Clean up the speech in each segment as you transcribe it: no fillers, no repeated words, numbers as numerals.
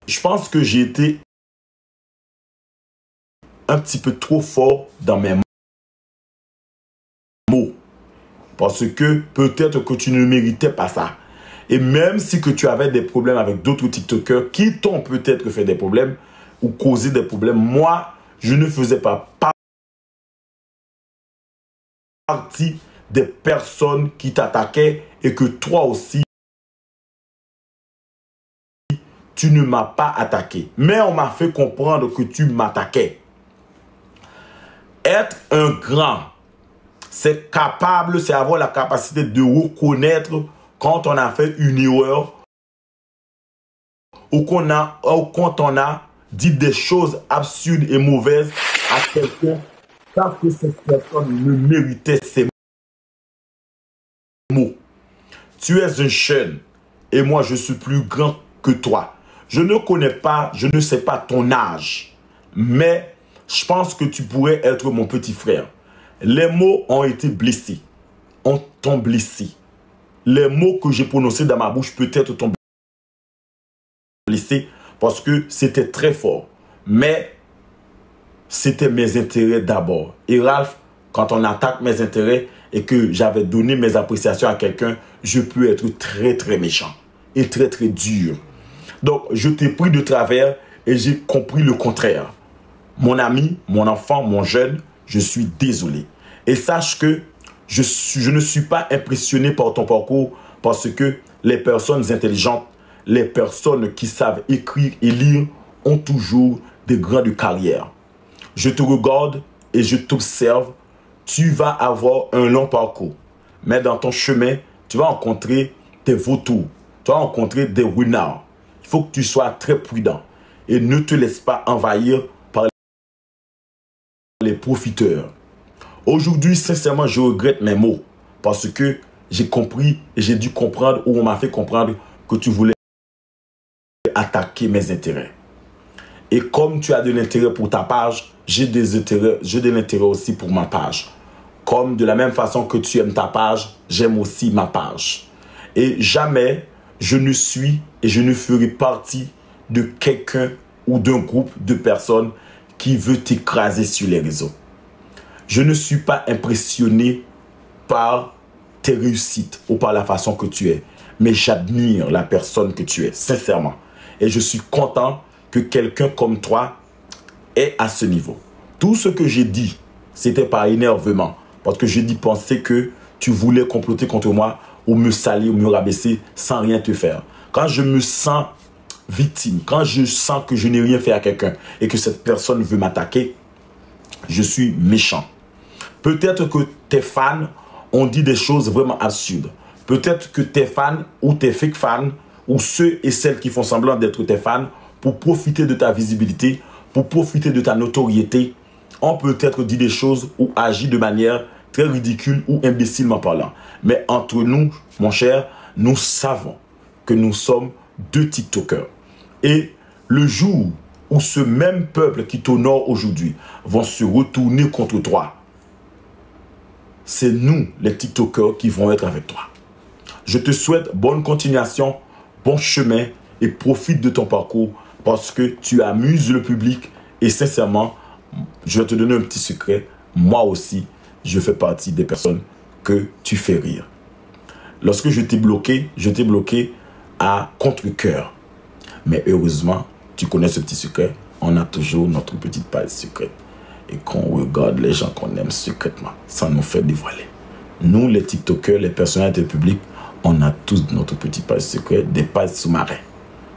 Je pense que j'ai été un petit peu trop fort dans mes mots. Parce que peut-être que tu ne méritais pas ça. Et même si que tu avais des problèmes avec d'autres TikTokers qui t'ont peut-être fait des problèmes ou causé des problèmes, moi, je ne faisais pas partie des personnes qui t'attaquaient et que toi aussi, tu ne m'as pas attaqué. Mais on m'a fait comprendre que tu m'attaquais. Être un grand, c'est capable, c'est avoir la capacité de reconnaître quand on a fait une erreur ou quand on a dit des choses absurdes et mauvaises à quelqu'un parce que cette personne ne méritait ces mots. Tu es un jeune et moi je suis plus grand que toi. Je ne connais pas, je ne sais pas ton âge, mais je pense que tu pourrais être mon petit frère. Les mots ont été blessés, t'ont blessé. Les mots que j'ai prononcés dans ma bouche peut-être t'ont blessé parce que c'était très fort. Mais c'était mes intérêts d'abord. Et Ralph, quand on attaque mes intérêts et que j'avais donné mes appréciations à quelqu'un, je peux être très très méchant et très très dur. Donc, je t'ai pris de travers et j'ai compris le contraire. Mon ami, mon enfant, mon jeune, je suis désolé. Et sache que je ne suis pas impressionné par ton parcours parce que les personnes intelligentes, les personnes qui savent écrire et lire ont toujours des grandes carrières. Je te regarde et je t'observe. Tu vas avoir un long parcours. Mais dans ton chemin, tu vas rencontrer des vautours. Tu vas rencontrer des renards. Il faut que tu sois très prudent. Et ne te laisse pas envahir par les profiteurs. Aujourd'hui, sincèrement, je regrette mes mots. Parce que j'ai compris et j'ai dû comprendre ou on m'a fait comprendre que tu voulais attaquer mes intérêts. Et comme tu as de l'intérêt pour ta page, j'ai de l'intérêt aussi pour ma page. Comme de la même façon que tu aimes ta page, j'aime aussi ma page. Et jamais je ne suis et je ne ferai partie de quelqu'un ou d'un groupe de personnes qui veut t'écraser sur les réseaux. Je ne suis pas impressionné par tes réussites ou par la façon que tu es. Mais j'admire la personne que tu es, sincèrement. Et je suis content que quelqu'un comme toi est à ce niveau. Tout ce que j'ai dit, c'était par énervement. Parce que j'ai dit penser que tu voulais comploter contre moi ou me salir ou me rabaisser sans rien te faire. Quand je me sens victime, quand je sens que je n'ai rien fait à quelqu'un et que cette personne veut m'attaquer, je suis méchant. Peut-être que tes fans ont dit des choses vraiment absurdes. Peut-être que tes fans ou tes fake fans ou ceux et celles qui font semblant d'être tes fans pour profiter de ta visibilité, pour profiter de ta notoriété, ont peut-être dit des choses ou agi de manière très ridicule ou imbécilement parlant. Mais entre nous, mon cher, nous savons que nous sommes deux TikTokers. Et le jour où ce même peuple qui t'honore aujourd'hui vont se retourner contre toi, c'est nous, les TikTokers, qui vont être avec toi. Je te souhaite bonne continuation, bon chemin et profite de ton parcours parce que tu amuses le public et sincèrement, je vais te donner un petit secret. Moi aussi, je fais partie des personnes que tu fais rire. Lorsque je t'ai bloqué à contre-cœur. Mais heureusement, tu connais ce petit secret. On a toujours notre petite page secrète. Et qu'on regarde les gens qu'on aime secrètement, sans nous faire dévoiler. Nous, les TikTokers, les personnalités publiques, on a tous notre petite page secrète, des pages sous-marins.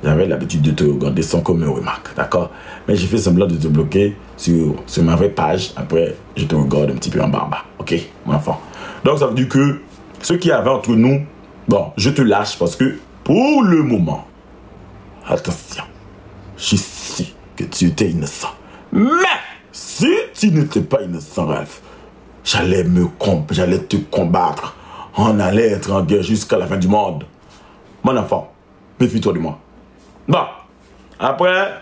J'avais l'habitude de te regarder sans qu'on me remarque, d'accord? Mais j'ai fait semblant de te bloquer sur ma vraie page. Après, je te regarde un petit peu en bas, ok, mon enfant? Donc, ça veut dire que ce qu'il y avait entre nous, bon, je te lâche parce que pour le moment, attention, je sais que tu étais innocent. Mais si tu n'étais pas innocent, Ralph, j'allais te combattre. On allait être en guerre jusqu'à la fin du monde. Mon enfant, méfie-toi de moi. Bon, après,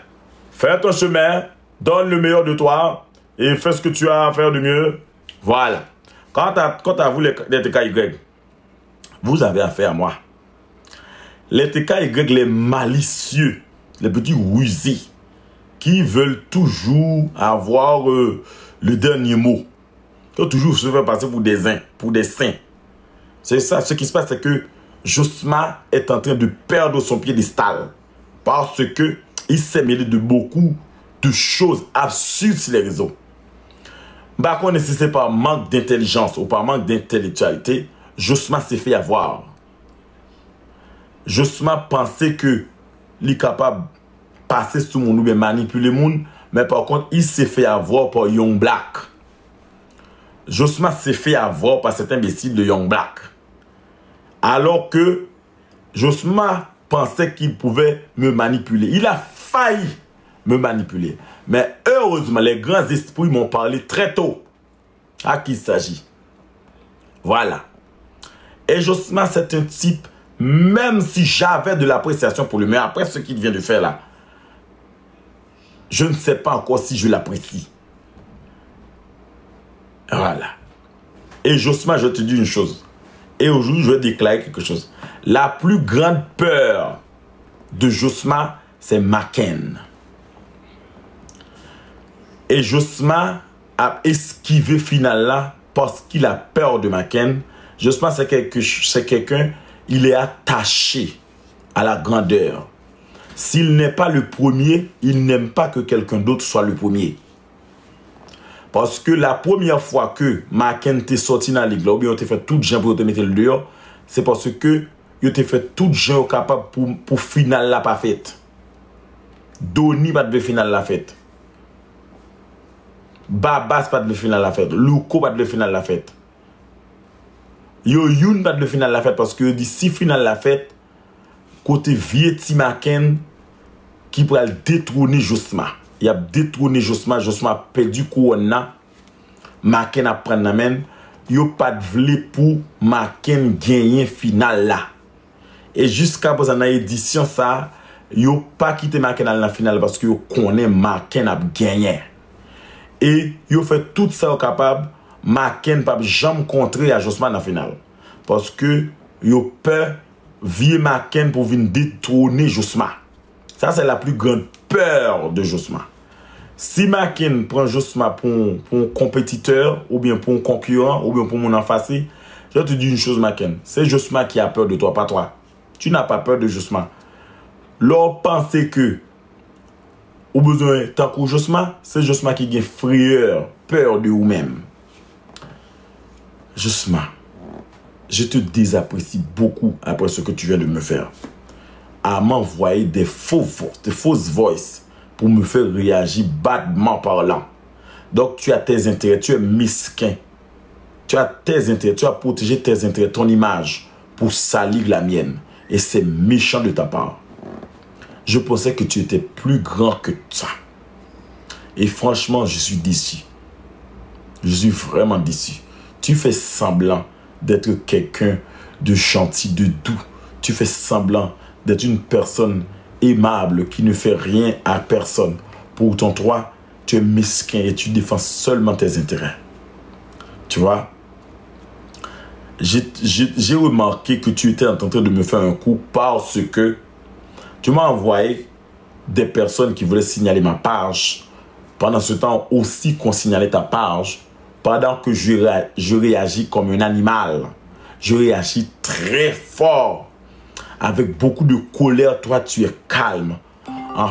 fais ton chemin, donne le meilleur de toi et fais ce que tu as à faire de mieux. Voilà. Quant à vous, les TKY, vous avez affaire à moi. Les TKY, les malicieux, rusés, qui veulent toujours avoir le dernier mot, qui ont toujours se faire passer pour des saints. C'est ça, ce qui se passe, c'est que Josma est en train de perdre son piédestal parce que il s'est mêlé de beaucoup de choses absurdes sur les réseaux. Par contre, si c'est par manque d'intelligence ou par manque d'intellectualité, Josma s'est fait avoir. Josma pensait que il est capable de passer sur le monde ou bien manipuler le monde, mais par contre, il s'est fait avoir par Young Black. Josma s'est fait avoir par cet imbécile de Young Black. Alors que Josma pensait qu'il pouvait me manipuler. Il a failli me manipuler. Mais heureusement, les grands esprits m'ont parlé très tôt. À qui il s'agit? Voilà. Et Josma, c'est un type, même si j'avais de l'appréciation pour lui, mais après ce qu'il vient de faire là, je ne sais pas encore si je l'apprécie. Voilà. Et Josma, je te dis une chose. Et aujourd'hui, je vais déclarer quelque chose. La plus grande peur de Josma, c'est Maken. Et Josma a esquivé final là parce qu'il a peur de Maken. Josma, c'est quelqu'un, il est attaché à la grandeur. S'il n'est pas le premier, il n'aime pas que quelqu'un d'autre soit le premier. Parce que la première fois que Maken t'est sorti dans l'église, ou bien on t'a fait tout gens pour te mettre le dehors, c'est parce que il t'a fait tout gens capable pour final la pas faite. Doni pas de final la fête. Babas pas de final la fête. Louko pas de final la fête. Yo Youn pas de final la fête parce que d'ici final la fête, côté vieux ti Maken qui pourra détrôner Josma. Il a détrôné Josma, Josma a perdu Kouana. Maken a pris la main. Yo pas de vle pour Maken gagner final là. Et jusqu'à présent dans l'édition ça, yo pas quitté Maken dans la finale parce que yo connaît Maken a gagné. Et yo fait tout ça capable, Maken pas jamais contrer à Josma dans la finale. Parce que yo peur vieux Maken pour venir détrôner Josma. Ça c'est la plus grande peur de Josma. Si Maken prend Josma pour un compétiteur, ou bien pour un concurrent, ou bien pour mon en face, je te dis une chose, Maken. C'est Josma qui a peur de toi, pas toi. Tu n'as pas peur de Josma. L'on pense que, au besoin, tant que Josma, c'est Josma qui a frayeur, peur de vous-même. Josma, je te désapprécie beaucoup après ce que tu viens de me faire. À m'envoyer des fausses voices pour me faire réagir badement parlant. Donc tu as tes intérêts, tu es mesquin. Tu as tes intérêts, tu as protégé tes intérêts, ton image, pour salir la mienne. Et c'est méchant de ta part. Je pensais que tu étais plus grand que ça. Et franchement, je suis déçu. Je suis vraiment déçu. Tu fais semblant d'être quelqu'un de gentil, de doux. Tu fais semblant d'être une personne aimable qui ne fait rien à personne. Pourtant, toi, tu es mesquin et tu défends seulement tes intérêts. Tu vois? J'ai remarqué que tu étais en train de me faire un coup parce que tu m'as envoyé des personnes qui voulaient signaler ma page. Pendant ce temps, aussi qu'on signalait ta page, pendant que je réagis comme un animal. Je réagis très fort. Avec beaucoup de colère, toi, tu es calme. En